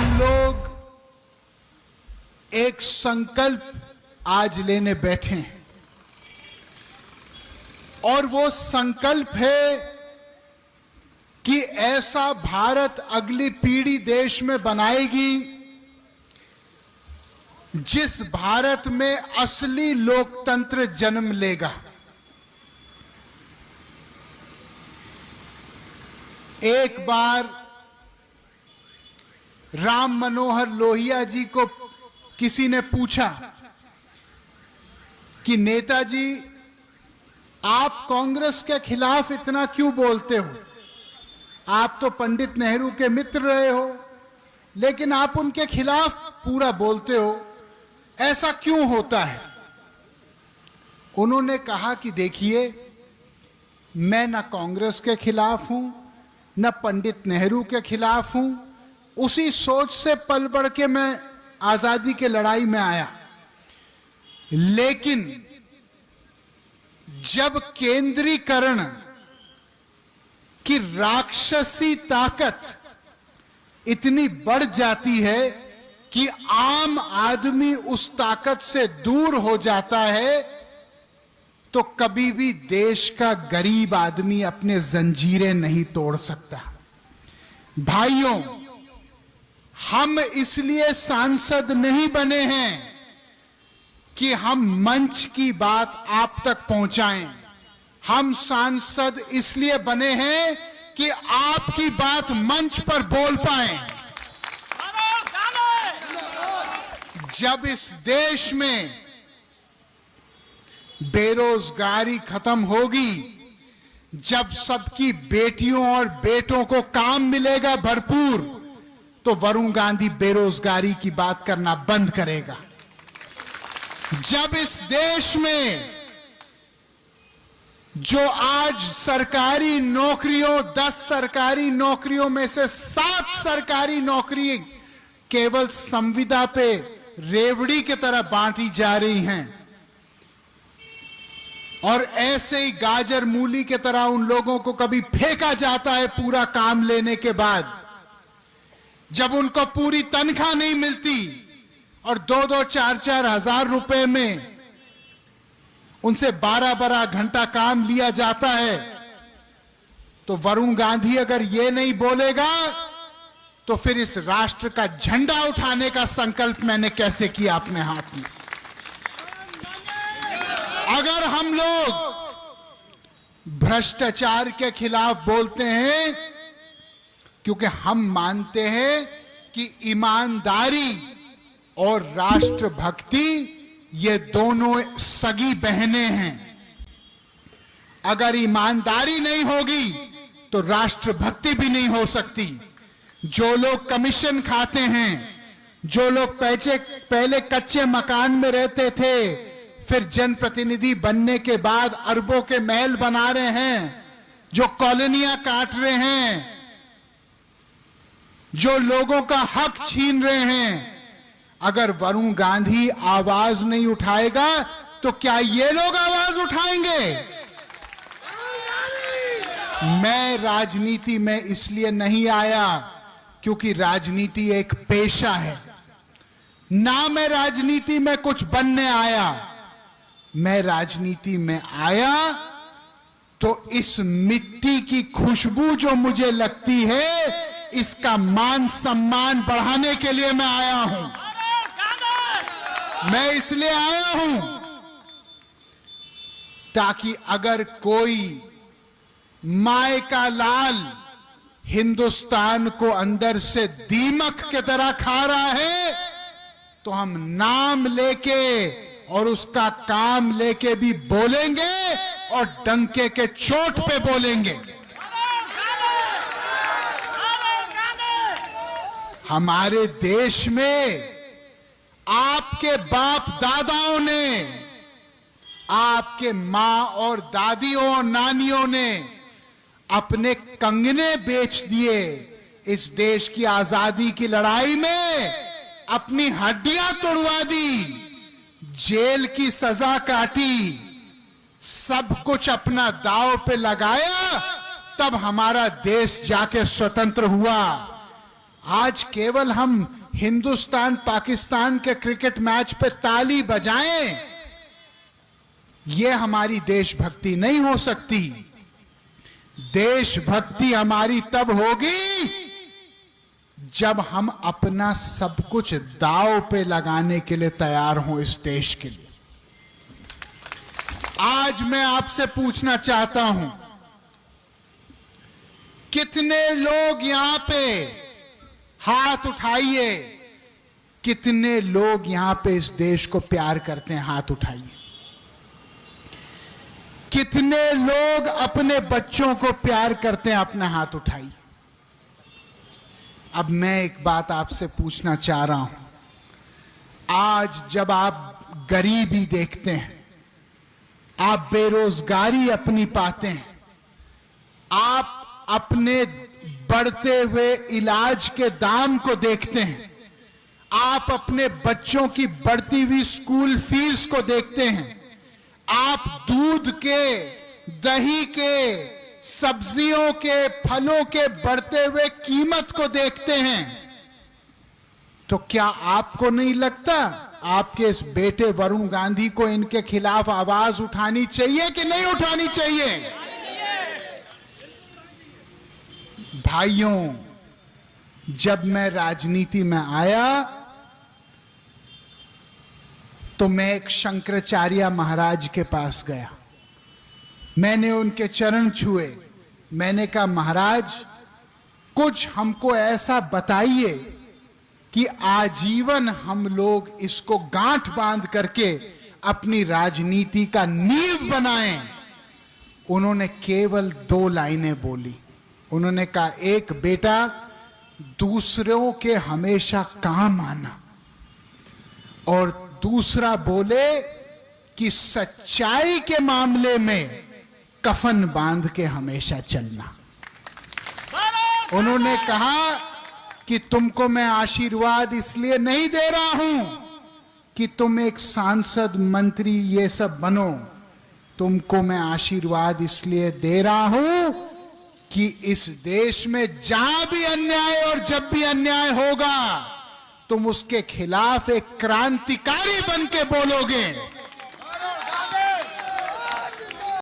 हम लोग एक संकल्प आज लेने बैठे हैं और वो संकल्प है कि ऐसा भारत अगली पीढ़ी देश में बनाएगी जिस भारत में असली लोकतंत्र जन्म लेगा। एक बार राम मनोहर लोहिया जी को किसी ने पूछा कि नेताजी, आप कांग्रेस के खिलाफ इतना क्यों बोलते हो? आप तो पंडित नेहरू के मित्र रहे हो, लेकिन आप उनके खिलाफ पूरा बोलते हो, ऐसा क्यों होता है? उन्होंने कहा कि देखिए, मैं ना कांग्रेस के खिलाफ हूं, न पंडित नेहरू के खिलाफ हूं। उसी सोच से पल बढ़ के मैं आजादी के लड़ाई में आया, लेकिन जब केंद्रीकरण की राक्षसी ताकत इतनी बढ़ जाती है कि आम आदमी उस ताकत से दूर हो जाता है, तो कभी भी देश का गरीब आदमी अपने जंजीरें नहीं तोड़ सकता। भाइयों, हम इसलिए सांसद नहीं बने हैं कि हम मंच की बात आप तक पहुंचाएं। हम सांसद इसलिए बने हैं कि आपकी बात मंच पर बोल पाएं। जब इस देश में बेरोजगारी खत्म होगी, जब सबकी बेटियों और बेटों को काम मिलेगा भरपूर, तो वरुण गांधी बेरोजगारी की बात करना बंद करेगा। जब इस देश में जो आज सरकारी नौकरियों 10 सरकारी नौकरियों में से 7 सरकारी नौकरी केवल संविदा पे रेवड़ी की तरह बांटी जा रही हैं, और ऐसे ही गाजर मूली की तरह उन लोगों को कभी फेंका जाता है पूरा काम लेने के बाद, जब उनको पूरी तनख्वाह नहीं मिलती और 2-2, 4-4 हजार रुपए में उनसे 12-12 घंटा काम लिया जाता है, तो वरुण गांधी अगर ये नहीं बोलेगा तो फिर इस राष्ट्र का झंडा उठाने का संकल्प मैंने कैसे किया अपने हाथ में? अगर हम लोग भ्रष्टाचार के खिलाफ बोलते हैं क्योंकि हम मानते हैं कि ईमानदारी और राष्ट्रभक्ति ये दोनों सगी बहनें हैं। अगर ईमानदारी नहीं होगी तो राष्ट्रभक्ति भी नहीं हो सकती। जो लोग कमीशन खाते हैं, जो लोग पहले कच्चे मकान में रहते थे, फिर जनप्रतिनिधि बनने के बाद अरबों के महल बना रहे हैं, जो कॉलोनियां काट रहे हैं, जो लोगों का हक छीन रहे हैं, अगर वरुण गांधी आवाज नहीं उठाएगा तो क्या ये लोग आवाज उठाएंगे? मैं राजनीति में इसलिए नहीं आया क्योंकि राजनीति एक पेशा है। ना मैं राजनीति में कुछ बनने आया, मैं राजनीति में आया तो इस मिट्टी की खुशबू जो मुझे लगती है, इसका मान सम्मान बढ़ाने के लिए मैं आया हूं। मैं इसलिए आया हूं ताकि अगर कोई माय का लाल हिंदुस्तान को अंदर से दीमक की तरह खा रहा है, तो हम नाम लेके और उसका काम लेके भी बोलेंगे और डंके के चोट पे बोलेंगे। हमारे देश में आपके बाप दादाओं ने, आपके मां और दादियों और नानियों ने अपने कंगने बेच दिए। इस देश की आजादी की लड़ाई में अपनी हड्डियां तोड़वा दी, जेल की सजा काटी, सब कुछ अपना दांव पे लगाया, तब हमारा देश जाके स्वतंत्र हुआ। आज केवल हम हिंदुस्तान पाकिस्तान के क्रिकेट मैच पे ताली बजाएं, यह हमारी देशभक्ति नहीं हो सकती। देशभक्ति हमारी तब होगी जब हम अपना सब कुछ दांव पे लगाने के लिए तैयार हों इस देश के लिए। आज मैं आपसे पूछना चाहता हूं, कितने लोग यहां पे, हाथ उठाइए, कितने लोग यहां पे इस देश को प्यार करते हैं? हाथ उठाइए। कितने लोग अपने बच्चों को प्यार करते हैं? अपना हाथ उठाइए। अब मैं एक बात आपसे पूछना चाह रहा हूं, आज जब आप गरीबी देखते हैं, आप बेरोजगारी अपनी पाते हैं, आप अपने बढ़ते हुए इलाज के दाम को देखते हैं, आप अपने बच्चों की बढ़ती हुई स्कूल फीस को देखते हैं, आप दूध के, दही के, सब्जियों के, फलों के बढ़ते हुए कीमत को देखते हैं, तो क्या आपको नहीं लगता आपके इस बेटे वरुण गांधी को इनके खिलाफ आवाज उठानी चाहिए कि नहीं उठानी चाहिए? भाइयों, जब मैं राजनीति में आया तो मैं एक शंकराचार्य महाराज के पास गया। मैंने उनके चरण छुए। मैंने कहा, महाराज कुछ हमको ऐसा बताइए कि आजीवन हम लोग इसको गांठ बांध करके अपनी राजनीति का नींव बनाएं। उन्होंने केवल 2 लाइनें बोली। उन्होंने कहा, एक बेटा, दूसरों के हमेशा काम आना, और दूसरा बोले कि सच्चाई के मामले में कफन बांध के हमेशा चलना। उन्होंने कहा कि तुमको मैं आशीर्वाद इसलिए नहीं दे रहा हूं कि तुम एक सांसद, मंत्री ये सब बनो। तुमको मैं आशीर्वाद इसलिए दे रहा हूं कि इस देश में जहां भी अन्याय और जब भी अन्याय होगा, तुम उसके खिलाफ एक क्रांतिकारी बन के बोलोगे।